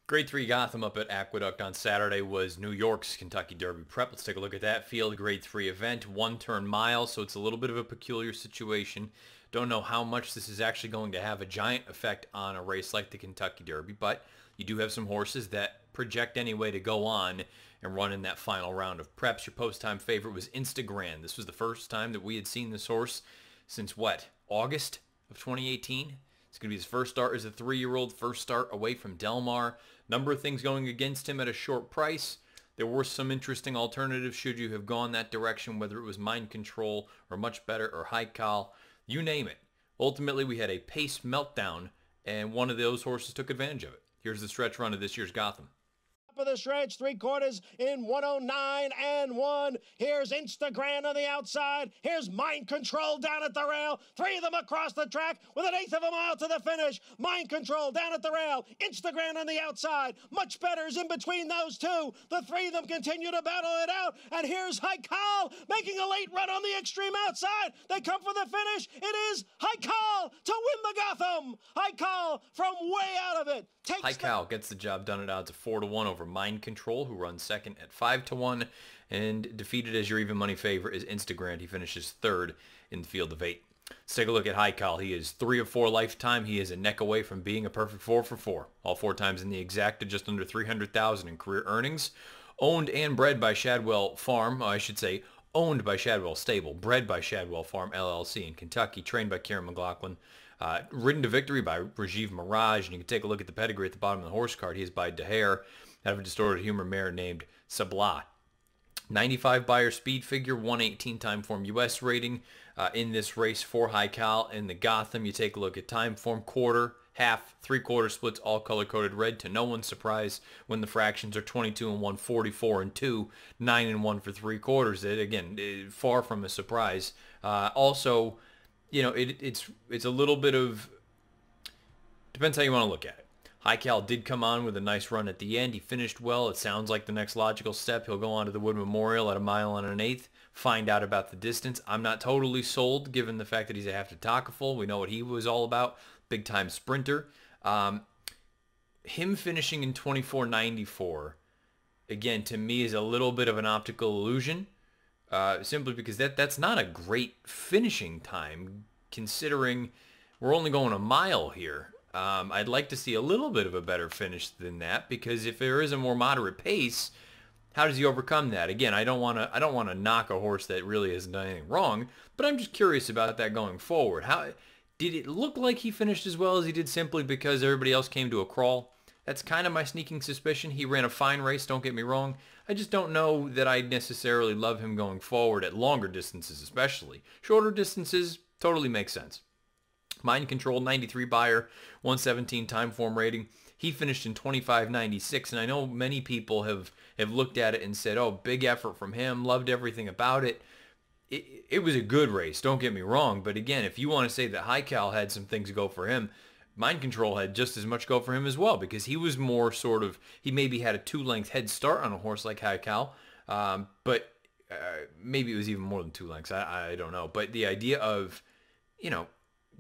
Grade 3 Gotham up at Aqueduct on Saturday was New York's Kentucky Derby Prep. Let's take a look at that field. Grade 3 event, one-turn mile, so it's a little bit of a peculiar situation. Don't know how much this is actually going to have a giant effect on a race like the Kentucky Derby, but you do have some horses that project anyway to go on and run in that final round of preps. Your post-time favorite was Instagram. This was the first time that we had seen this horse since, what, August of 2018? It's going to be his first start as a 3-year-old, first start away from Del Mar. Number of things going against him at a short price. There were some interesting alternatives should you have gone that direction, whether it was Mind Control or Much Better or High Cal, you name it. Ultimately, we had a pace meltdown, and one of those horses took advantage of it. Here's the stretch run of this year's Gotham. Of the stretch, 3/4 in 109 and 1. Here's Instagram on the outside. Here's Mind Control down at the rail. 3 of them across the track with 1/8 of a mile to the finish. Mind Control down at the rail. Instagram on the outside. Much Better's in between those two. The 3 of them continue to battle it out. And here's High Cal making a late run on the extreme outside. They come for the finish. It is High Cal to win the Gotham. High Cal from way out of it. High Cal gets the job done at odds of 4-1 over Mind Control, who runs second at 5-1, and defeated as your even money favorite is Instagram. He finishes third in the field of 8. Let's take a look at High Cal. He is 3 of 4 lifetime. He is a neck away from being a perfect 4 for 4. All 4 times in the exacta, just under $300,000 in career earnings. Owned and bred by Shadwell Farm, I should say, owned by Shadwell Stable, bred by Shadwell Farm LLC in Kentucky, trained by Karen McLaughlin. Ridden to victory by Rajiv Mirage, and you can take a look at the pedigree at the bottom of the horse card. He is by Daher, out of a distorted humor mare named Sabla. 95 Beyer speed figure, 118 time form US rating in this race for High Cal. In the Gotham, you take a look at time form, quarter, half, 3/4 splits, all color-coded red, to no one's surprise when the fractions are 22 and 1, 44 and 2, 9 and 1 for 3/4. It, again, far from a surprise. Also, you know, it's a little bit of, depends how you want to look at it. High Cal did come on with a nice run at the end. He finished well. It sounds like the next logical step, he'll go on to the Wood Memorial at 1 1/8 mile, find out about the distance. I'm not totally sold given the fact that he's a half to Takaful. We know what he was all about. Big time sprinter. Him finishing in 24.94, again, to me is a little bit of an optical illusion. Simply because that's not a great finishing time, considering we're only going a mile here. I'd like to see a little bit of a better finish than that, because if there is a more moderate pace, how does he overcome that? Again, I don't want to knock a horse that really hasn't done anything wrong, but I'm just curious about that going forward. How did it look like he finished as well as he did simply because everybody else came to a crawl? That's kind of my sneaking suspicion. He ran a fine race, don't get me wrong. I just don't know that I necessarily love him going forward at longer distances especially. Shorter distances totally makes sense. Mind Control, 93 Beyer, 117 time form rating. He finished in 25.96, and I know many people have looked at it and said, oh, big effort from him, loved everything about it. It was a good race, don't get me wrong, but again, if you want to say that High Cal had some things go for him, Mind Control had just as much go for him as well, because he was more sort of, he maybe had a 2-length head start on a horse like High Cal, but maybe it was even more than 2 lengths, I don't know. But the idea of, you know,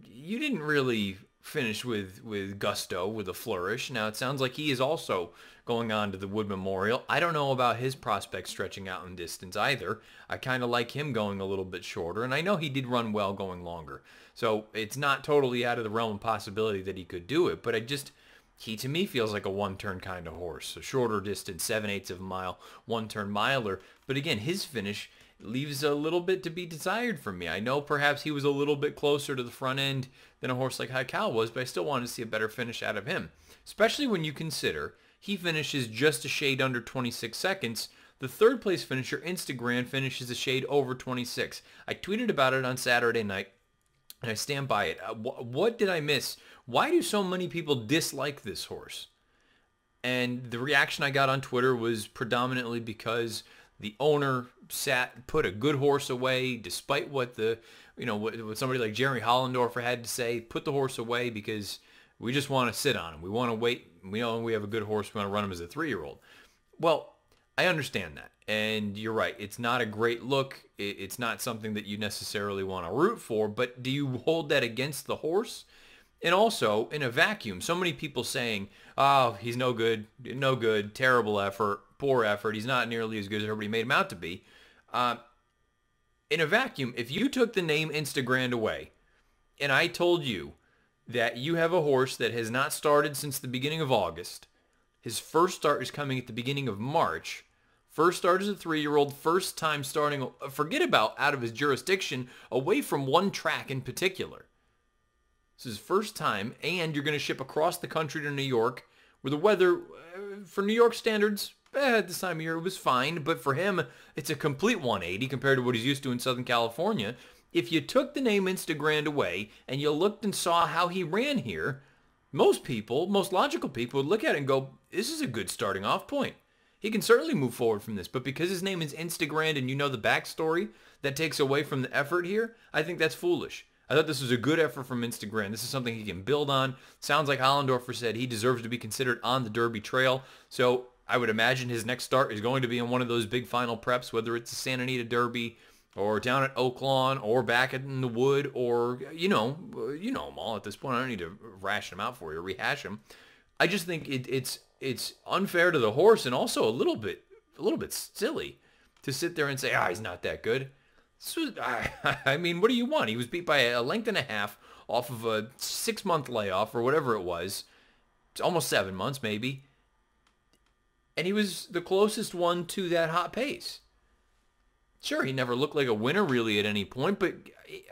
you didn't really finish with gusto, with a flourish. Now, it sounds like he is also going on to the Wood Memorial. I don't know about his prospects stretching out in distance either. I kind of like him going a little bit shorter, and I know he did run well going longer. So it's not totally out of the realm of possibility that he could do it, but he to me feels like a one-turn kind of horse. A shorter distance, 7/8 of a mile, one-turn miler. But again, his finish leaves a little bit to be desired for me. I know perhaps he was a little bit closer to the front end than a horse like High Cal was, but I still wanted to see a better finish out of him, especially when you consider he finishes just a shade under 26 seconds. The third place finisher, Instagram, finishes a shade over 26. I tweeted about it on Saturday night, and I stand by it. What did I miss? Why do so many people dislike this horse? And the reaction I got on Twitter was predominantly because the owner put a good horse away, despite what what somebody like Jerry Hollendorfer had to say. Put the horse away because we just want to sit on him. We want to wait. We know we have a good horse. We want to run him as a 3-year-old. Well, I understand that. And you're right. It's not a great look. It's not something that you necessarily want to root for. But do you hold that against the horse? And also, in a vacuum, so many people saying, oh, he's no good, terrible effort, poor effort, he's not nearly as good as everybody made him out to be. In a vacuum, if you took the name Instagrand away, and I told you that you have a horse that has not started since the beginning of August, his first start is coming at the beginning of March, first start as a 3-year-old, first time starting, forget about out of his jurisdiction, away from one track in particular. This is his first time, and you're going to ship across the country to New York, where the weather, for New York standards, at this time of year, it was fine, but for him, it's a complete 180 compared to what he's used to in Southern California. If you took the name Instagrand away, and you looked and saw how he ran here, most people, most logical people would look at it and go, this is a good starting off point. He can certainly move forward from this, but because his name is Instagrand and you know the backstory, that takes away from the effort here, I think that's foolish. I thought this was a good effort from Instagram. This is something he can build on. Sounds like Hollendorfer said he deserves to be considered on the Derby trail. So I would imagine his next start is going to be in one of those big final preps, whether it's the Santa Anita Derby or down at Oaklawn or back in the Wood or, you know them all at this point. I don't need to ration them out for you or rehash them. I just think it's unfair to the horse and also a little bit silly to sit there and say, he's not that good. So, I mean, what do you want? He was beat by a length and a half off of a 6-month layoff or whatever it was. It's almost 7 months, maybe. And he was the closest one to that hot pace. Sure, he never looked like a winner really at any point, but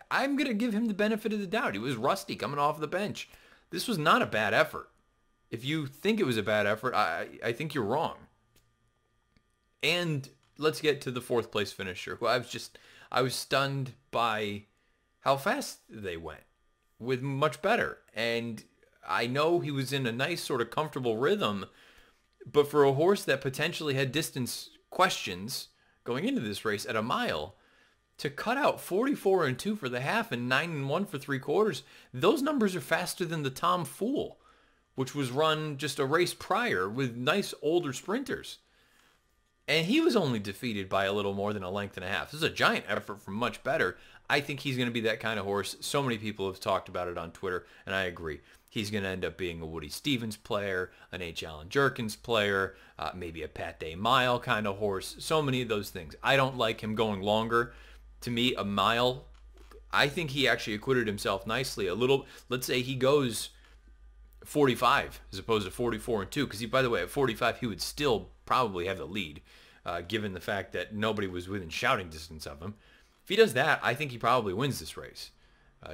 I'm going to give him the benefit of the doubt. He was rusty coming off the bench. This was not a bad effort. If you think it was a bad effort, I think you're wrong. And let's get to the 4th place finisher, who I was stunned by how fast they went with much better. And I know he was in a nice sort of comfortable rhythm, but for a horse that potentially had distance questions going into this race at a mile, to cut out 44-2 for the half and 9-1 for 3/4, those numbers are faster than the Tom Fool, which was run just a race prior with nice older sprinters. And he was only defeated by a little more than a length and a half. This is a giant effort from much better. I think he's going to be that kind of horse. So many people have talked about it on Twitter, and I agree. He's going to end up being a Woody Stevens player, an H. Allen Jerkins player, maybe a Pat Day Mile kind of horse. So many of those things. I don't like him going longer. To me, a mile, I think he actually acquitted himself nicely. A little, let's say he goes 45 as opposed to 44-2, because by the way, at 45 he would still probably have the lead, given the fact that nobody was within shouting distance of him. If he does that, I think he probably wins this race,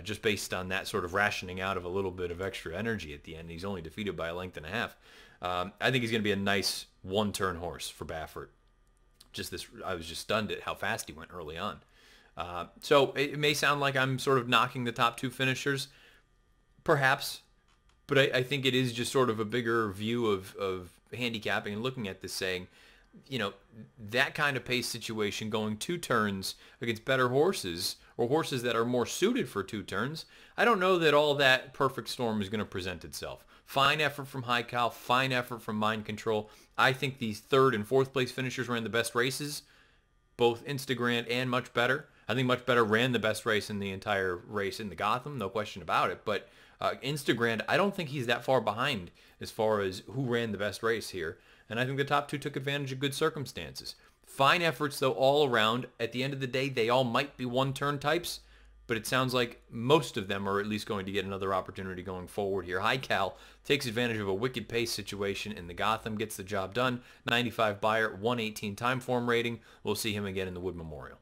just based on that sort of rationing out of a little bit of extra energy at the end. He's only defeated by a length and a half. I think he's going to be a nice one-turn horse for Baffert. I was just stunned at how fast he went early on. So it may sound like I'm sort of knocking the top 2 finishers, perhaps. But I think it is just sort of a bigger view of handicapping and looking at this saying, that kind of pace situation going 2 turns against better horses or horses that are more suited for 2 turns, I don't know that all that perfect storm is going to present itself. Fine effort from High Cal, fine effort from Mind Control. I think these 3rd and 4th place finishers ran the best races, both Instagrand and Much Better. I think Much Better ran the best race in the entire race in the Gotham, no question about it. But Instagrand, I don't think he's that far behind as far as who ran the best race here. And I think the top 2 took advantage of good circumstances. Fine efforts, though, all around. At the end of the day, they all might be one-turn types, but it sounds like most of them are at least going to get another opportunity going forward here. High Cal takes advantage of a wicked pace situation in the Gotham, gets the job done. 95 Beyer, 118 time form rating. We'll see him again in the Wood Memorial.